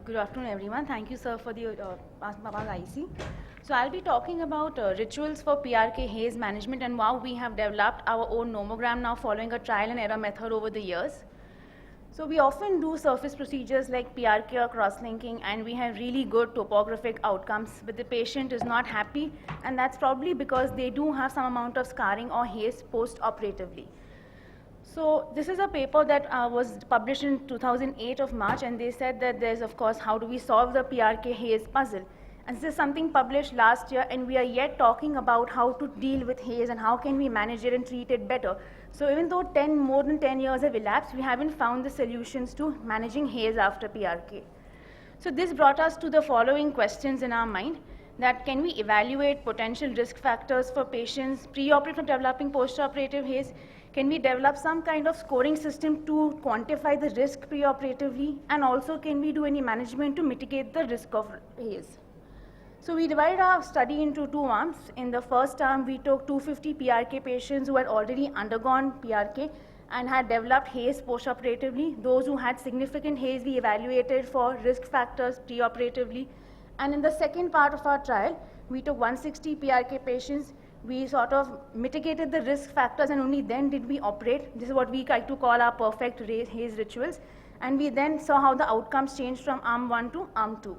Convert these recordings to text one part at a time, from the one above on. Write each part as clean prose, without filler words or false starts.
Good afternoon, everyone. Thank you, sir, for the IC. So I'll be talking about rituals for PRK haze management and how we have developed our own nomogram now following a trial and error method over the years. So we often do surface procedures like PRK or cross-linking, and we have really good topographic outcomes, but the patient is not happy, and that's probably because they do have some amount of scarring or haze post-operatively. So this is a paper that was published in 2008 of March, and they said that there's, of course, how do we solve the PRK haze puzzle? And this is something published last year, and we are yet talking about how to deal with haze and how can we manage it and treat it better. So even though more than 10 years have elapsed, we haven't found the solutions to managing haze after PRK. So this brought us to the following questions in our mind, that can we evaluate potential risk factors for patients pre-operative developing post-operative haze? Can we develop some kind of scoring system to quantify the risk pre-operatively? And also, can we do any management to mitigate the risk of haze? So we divided our study into two arms. In the first arm, we took 250 PRK patients who had already undergone PRK and had developed haze post-operatively. Those who had significant haze, we evaluated for risk factors pre-operatively. And in the second part of our trial, we took 160 PRK patients. We sort of mitigated the risk factors, and only then did we operate. This is what we like to call our perfect haze rituals. And we then saw how the outcomes changed from arm 1 to arm 2.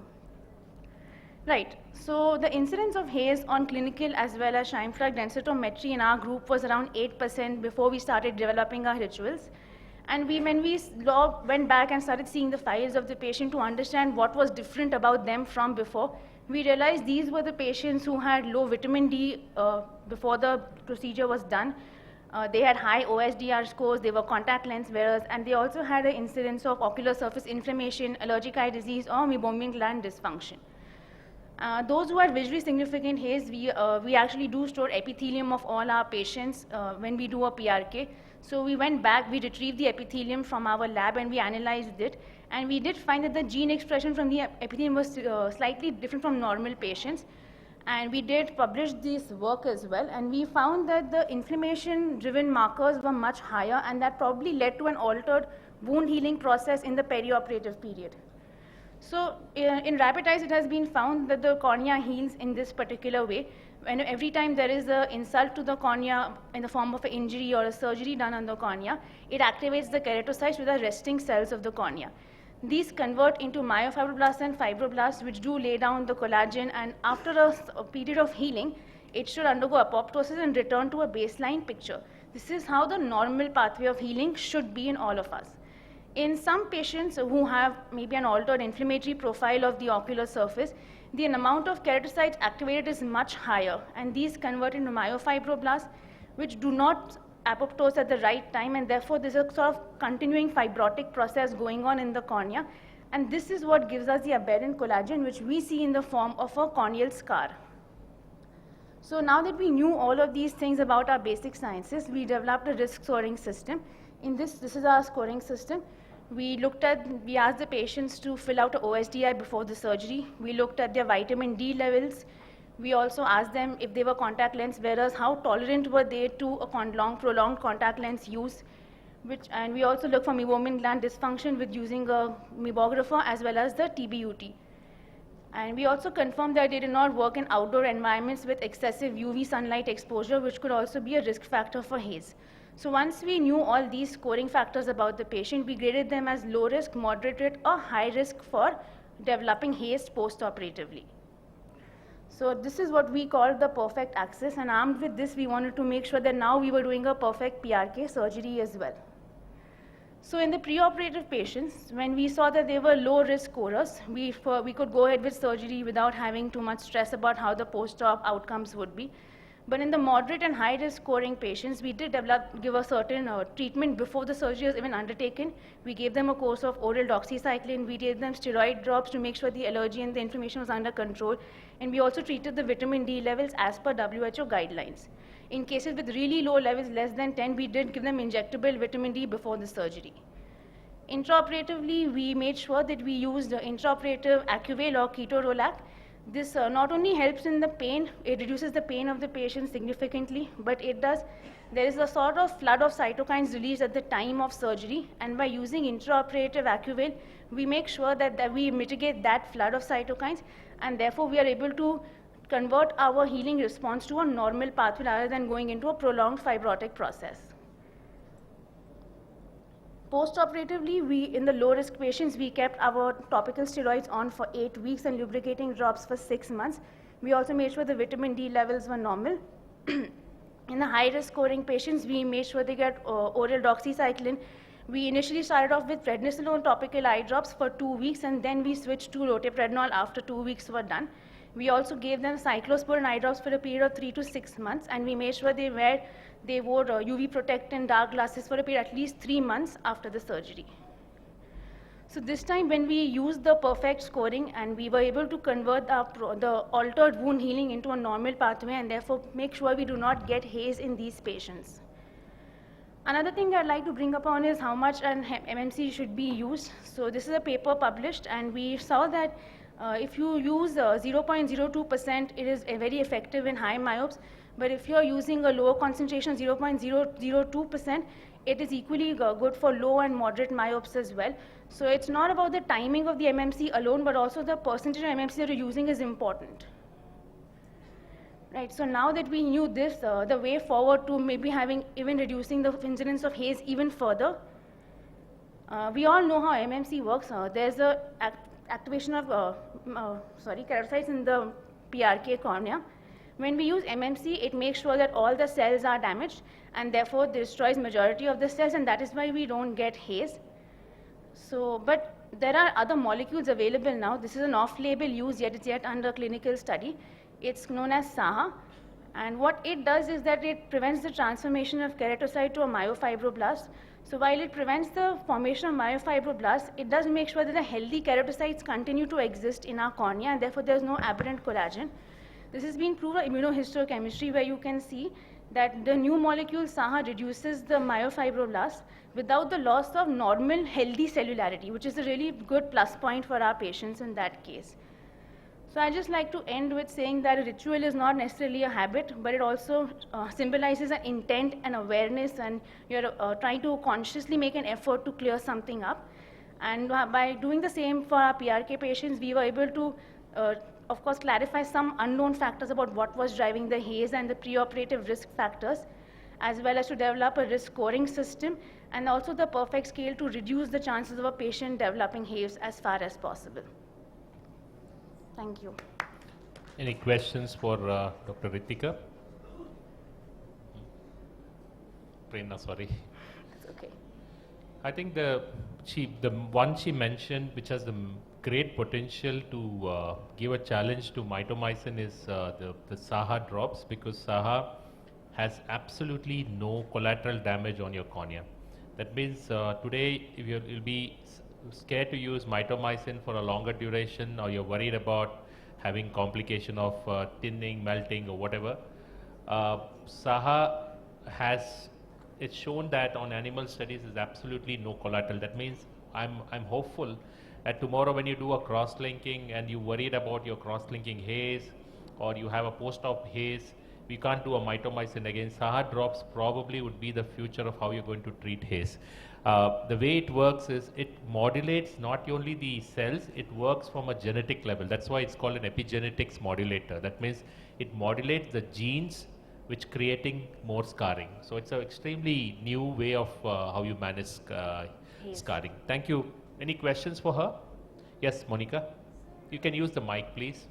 Right, so the incidence of haze on clinical as well as Scheimpflug densitometry in our group was around 8% before we started developing our rituals. And when we went back and started seeing the files of the patient to understand what was different about them from before, we realized these were the patients who had low vitamin D before the procedure was done. They had high OSDR scores, they were contact lens wearers, and they also had an incidence of ocular surface inflammation, allergic eye disease, or meibomian gland dysfunction. Those who had visually significant haze, we actually do store epithelium of all our patients when we do a PRK. So we went back, we retrieved the epithelium from our lab, and we analyzed it. And we did find that the gene expression from the epithelium was slightly different from normal patients. And we did publish this work as well. And we found that the inflammation-driven markers were much higher, and that probably led to an altered wound healing process in the perioperative period. So in rapid eyes, it has been found that the cornea heals in this particular way. When every time there is an insult to the cornea in the form of an injury or a surgery done on the cornea, it activates the keratocytes, which are resting cells of the cornea. These convert into myofibroblasts and fibroblasts, which do lay down the collagen, and after a period of healing, it should undergo apoptosis and return to a baseline picture. This is how the normal pathway of healing should be in all of us. In some patients who have maybe an altered inflammatory profile of the ocular surface, the amount of keratocytes activated is much higher, and these convert into myofibroblasts, which do not apoptose at the right time, and therefore there's a sort of continuing fibrotic process going on in the cornea, and this is what gives us the aberrant collagen, which we see in the form of a corneal scar. So now that we knew all of these things about our basic sciences, we developed a risk scoring system. In this is our scoring system. We asked the patients to fill out an OSDI before the surgery. We looked at their vitamin D levels. We also asked them if they were contact lens wearers, how tolerant were they to a prolonged contact lens use. And we also looked for meibomian gland dysfunction with using a meibographer as well as the TBUT. And we also confirmed that they did not work in outdoor environments with excessive UV sunlight exposure, which could also be a risk factor for haze. So once we knew all these scoring factors about the patient, we graded them as low risk, moderate, or high risk for developing haze post-operatively. So this is what we call the perfect axis, and armed with this, we wanted to make sure that now we were doing a perfect PRK surgery as well. So in the preoperative patients, when we saw that they were low risk scorers, we could go ahead with surgery without having too much stress about how the post-op outcomes would be. But in the moderate and high risk scoring patients, we did give a certain treatment before the surgery was even undertaken. We gave them a course of oral doxycycline. We gave them steroid drops to make sure the allergy and the inflammation was under control. And we also treated the vitamin D levels as per WHO guidelines. In cases with really low levels, less than 10, we did give them injectable vitamin D before the surgery. Intraoperatively, we made sure that we used intraoperative Acuvale or ketorolac. This not only helps in the pain, it reduces the pain of the patient significantly, but there is a sort of flood of cytokines released at the time of surgery, and by using intraoperative Acuvale, we make sure that we mitigate that flood of cytokines, and therefore we are able to convert our healing response to a normal pathway rather than going into a prolonged fibrotic process. Post-operatively, in the low-risk patients, we kept our topical steroids on for 8 weeks and lubricating drops for 6 months. We also made sure the vitamin D levels were normal. In the high-risk scoring patients, we made sure they get oral doxycycline. We initially started off with prednisolone topical eye drops for 2 weeks, and then we switched to roteprednol after 2 weeks were done. We also gave them cyclosporin eye drops for a period of 3 to 6 months, and we made sure they wore UV protectant dark glasses for a period at least 3 months after the surgery. So this time when we used the perfect scoring, and we were able to convert the altered wound healing into a normal pathway, and therefore make sure we do not get haze in these patients. Another thing I'd like to bring upon is how much an MMC should be used. So this is a paper published, and we saw that if you use 0.02%, it is very effective in high myopes. But if you're using a lower concentration, 0.002%, it is equally good for low and moderate myopes as well. So it's not about the timing of the MMC alone, but also the percentage of MMC that you're using is important. Right, so now that we knew this, the way forward to maybe even reducing the incidence of haze even further, we all know how MMC works. There's a activation of keratocytes in the PRK cornea. When we use MMC, it makes sure that all the cells are damaged, and therefore destroys majority of the cells, and that is why we don't get haze. So, but there are other molecules available now. This is an off-label use, yet it's yet under clinical study. It's known as SAHA, and what it does is that it prevents the transformation of keratocyte to a myofibroblast. So while it prevents the formation of myofibroblast, it does make sure that the healthy keratocytes continue to exist in our cornea, and therefore there's no aberrant collagen. This has been proved by immunohistochemistry, where you can see that the new molecule SAHA reduces the myofibroblast without the loss of normal healthy cellularity, which is a really good plus point for our patients in that case. So I just like to end with saying that a ritual is not necessarily a habit, but it also symbolizes an intent and awareness, and you're trying to consciously make an effort to clear something up. And by doing the same for our PRK patients, we were able to, of course, clarify some unknown factors about what was driving the haze and the preoperative risk factors, as well as to develop a risk scoring system, and also the perfect scale to reduce the chances of a patient developing haze as far as possible. Thank you. Any questions for Dr. Ritika? Prerna, sorry. It's okay. I think the one she mentioned, which has the great potential to give a challenge to mitomycin, is the SAHA drops, because SAHA has absolutely no collateral damage on your cornea. That means today, if you'll be scared to use mitomycin for a longer duration, or you're worried about having complication of thinning, melting, or whatever, SAHA it's shown that on animal studies is absolutely no collateral. That means I'm hopeful that tomorrow when you do a cross-linking and you're worried about your cross-linking haze, or you have a post-op haze, we can't do a mitomycin again. SAHA drops probably would be the future of how you're going to treat haze. The way it works is it modulates not only the cells, it works from a genetic level. That's why it's called an epigenetics modulator. That means it modulates the genes which creating more scarring. So it's an extremely new way of how you manage scarring. Thank you. Any questions for her? Yes, Monica. You can use the mic, please.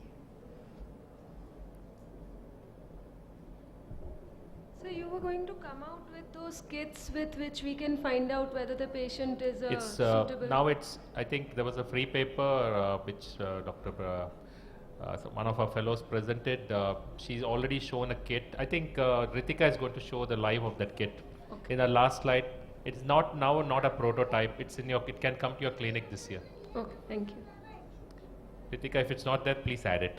So you were going to come out with those kits with which we can find out whether the patient is suitable. Now I think there was a free paper which so one of our fellows presented. She's already shown a kit. I think Ritika is going to show the live of that kit. Okay. In the last slide, it's not a prototype. It's in it can come to your clinic this year. Okay, thank you. Ritika, if it's not there, please add it.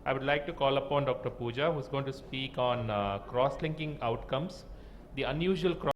I would like to call upon Dr. Pooja, who's going to speak on cross-linking outcomes, the unusual